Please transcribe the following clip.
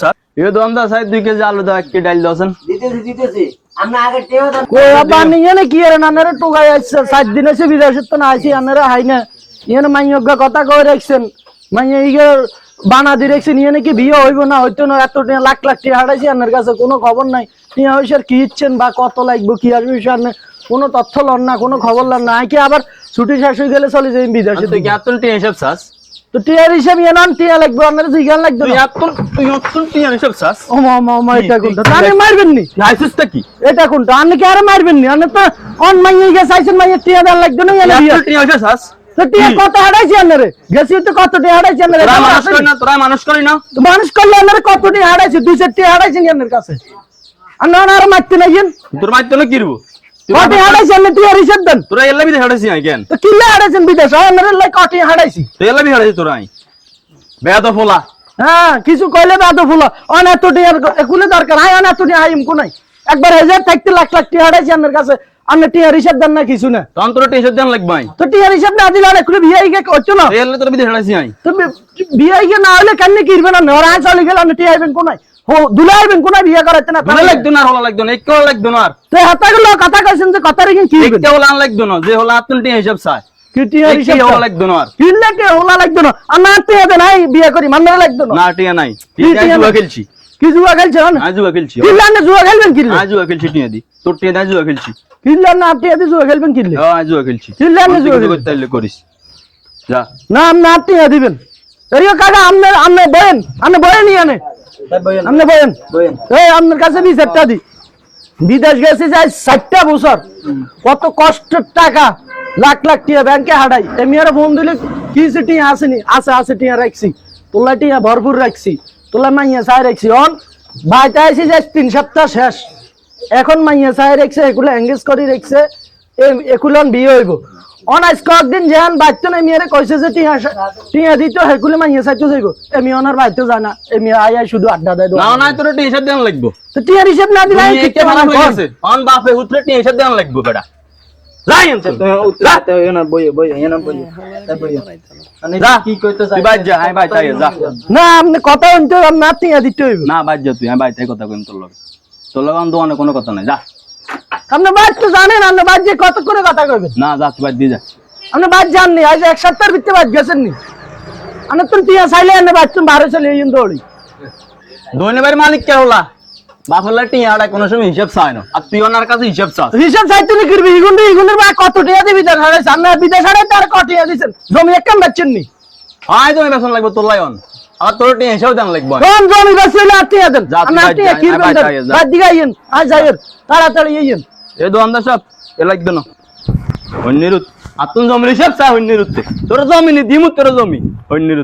Sir এই দন্দা সাহেব 2 KG আলু দাও 1 কেজি ডাল দাওছেন দিতেছি আমরা আগে টেও দাও কই আবার নিয়ে না কি এর নানারে টোগাই আছে 7 দিন আছে বিদেশে তো না আইছি আনারে হাই না ইয়ে মাইয়গা কথা কই রাখছেন মাইয়া ইগে বানা দিরেছেন ইয়ে নাকি বিয়ে হইব না হইতো না এত লাখ লাখ টাকা হারাইছি আনার কাছে কোনো খবর নাই টিয়া হইছার কি ইচ্ছেন বা কত লাগবে কি আসবে সামনে কোনো তথ্য লন না কোনো খবর লন না কি আবার ছুটি শেষ হয়ে গেলে চলে যাই বিদেশে তুই কি আতুল টিয়া হিসাব চাস তো টিয়ার হিসাব ইয়ে নান টিয়া লাগবে আনারে জিগান লাগবে তুই আতুল টিয়া হিসাব চাস ও মা এটা কোনটা তানে মারবেন নি লাইসেন্সটা কি এটা কোনটা আপনি কি আরে মারবেন নি আপনি তো অন মাইয়ে গেছে আইছেন মাইয়ে টিয়া দেন লাগবে না এনে আতুল টিয়া হিসাব চাস তো টিয়া কত হারাইছি আনারে গেছি তো কত টিয়া হারাইছি আনারে তোরা মানুষ করি না মানুষ করলে আনারে কত টিয়া হারাইছি 200 টিয়া হারাইছি আনার কাছে আর মারতে নাইছেন তোর মাইতে না কিরবো কত হারাইছি আনারে টিয়া হিসাব দেন তোরা এল্লা বিদে হাড়াইছি আই কেন তো কিল্লা হারাইছেন বিদেশ আনারে লাই কত টিয়া হারাইছি তো এল্লা বি হাড়াইছি তোরা আই বেয়াদ ফোলা হ্যাঁ কিছু কইলে বাদ ফুলা অন এত টিয়ার একুলে দরকার আই অন এত টিয়া আইম কোনাই একবার হাজার থাকতে লাখ লাখ টিয়া হারাইছি আনার কাছে আপনি টিয়ার হিসাব দেন না কিছু না তখন তোরা টিয়া হিসাব দেন লাগবে আই তো টিয়ার হিসাব না দিলে অনেক বিয়ে গিয়ে করছো না এল্লা তোরা বিদে হাড়াইছি আই তো বিয়ে গিয়ে না হলে কেন কিরবে না ওরা চলে গেল আপনি টিয়া আইবেন কোনাই ও দুলে আইবেন কোনাই বিয়ে করাতে না তোরা লাগতো না হলা লাগতো না এক কোলা লাগতো না আর তো হাতা গুলো কথা কইছেন যে কথা রেখে কি এক হইবে কোলা লাগতো না যে হলা আতুল টিয়া হিসাব চাই কি টিয়ার এক হিসাব হলা লাগতো না আর কিনলে কে ওলা লাগতো না আর না টিয়া দেন আই বিয়ে করি মানলে লাগতো না না টিয়া নাই কি টিয়া টিয়া জুয়া নাই? খেলছি কি জুয়া খেলছে না আজ জুয়া খেলছি কিনলে না জুয়া খেলবেন কিনলে আজ জুয়া খেলছি টিয়া দি তোর টিয়া দা জুয়া খেলছি কিনলে না টিয়া দিয়ে জুয়া খেলবেন কিনলে আজ জুয়া খেলছি কিনলে না জুয়া খেলবেন? করতে করিস যা না আপনি টিয়া দিবেন এরিও কাকা আমনে বয়েন আমনে বয়েন আনে আমনে বয়েন এই আপনার কাছে 20 দি বিদেশ গেছে যাই 60টা বছর কত কষ্টের টাকা লাখ লাখ টিয়া ব্যাংকে হারাই এমিয়ার ফোন দিলে কি সিটি আসেনি আছে টিয়া রাখছি তোলা টিয়া ভরপুর রাখছি তোলা মাইয়া চাই রাখছি অন বাইতে আইছি যে 3 সপ্তাহ শেষ এখন মাইয়া চাই রাখছে এগুলো এঙ্গেজ করে রাখছে এগুলো বিয়ে হইব অন আজ কয়েকদিন যেন বাইতো না এমিয়ারে কইছে যে টিয়া দিত হেগুলো মাইয়া চাইতো যাইব এমি অনার বাইতো জানা এমি আই শুধু আড্ডা দেয় না না তোর টিয়া হিসাব দেন লাগবো তো টিয়ার হিসাব না দিলে তুই একে ভালো হয়ে গেছে অন বাপে উতরে টিয়া হিসাব দেন লাগবো বেটা যাই আনতে উত্তাতে এনা বই এনা বই মানে যা কি কইতে চাই তুই বাজ যা আই বাই তাই যা না আপনি কথা শুনতে না টিয়া দিতে হইব না বাজ যা তুই আই বাই তাই কথা কইম তোর লগে আমি দোকানে কোনো কথা নাই যা আপনি বাদ তো জানেন আপনি বাদ যে কত করে কথা কইবেন না যা তুই বাজ দি যা আপনি বাদ জাননি আজ এক সপ্তাহের ভিতরে বাদ গেছেন নি আপনি তো টিয়া চাইলে আপনি বাদ তুমি বারে চলে ইন দৌড়ি ধন্যবাদ মালিক কে হলা বাপলা টিয়া আড়া কোনো সময় হিসাব চায় না আর তুই ওনার কাছে হিসাব চাস হিসাব চাইতে নি করবি ইগুনের বা কত টিয়া দিবি বিদেশ হারে সামনে বিদেশ হারে তার কত টিয়া দিছেন জমি একদম বেচছেন নি আয় তুমি বেতন লাগবে তোর লাইন আর তোর টিয়া হিসাব দেন লাগবে কোন জমি বেচলে আর টিয়া দেন যা, তুই আমি বাদ টিয়া যা, কিরবেন বাদ দেন যা, যা। বাদ দিগাই ইন আজ যাইয়েন তাড়াতাড়ি ইন এ দোকানদার সব এ লাগবে না অন্যের আতুন জমির হিসাব চা অন্যের তোর জমি নি দিমু তোর জমি অন্যের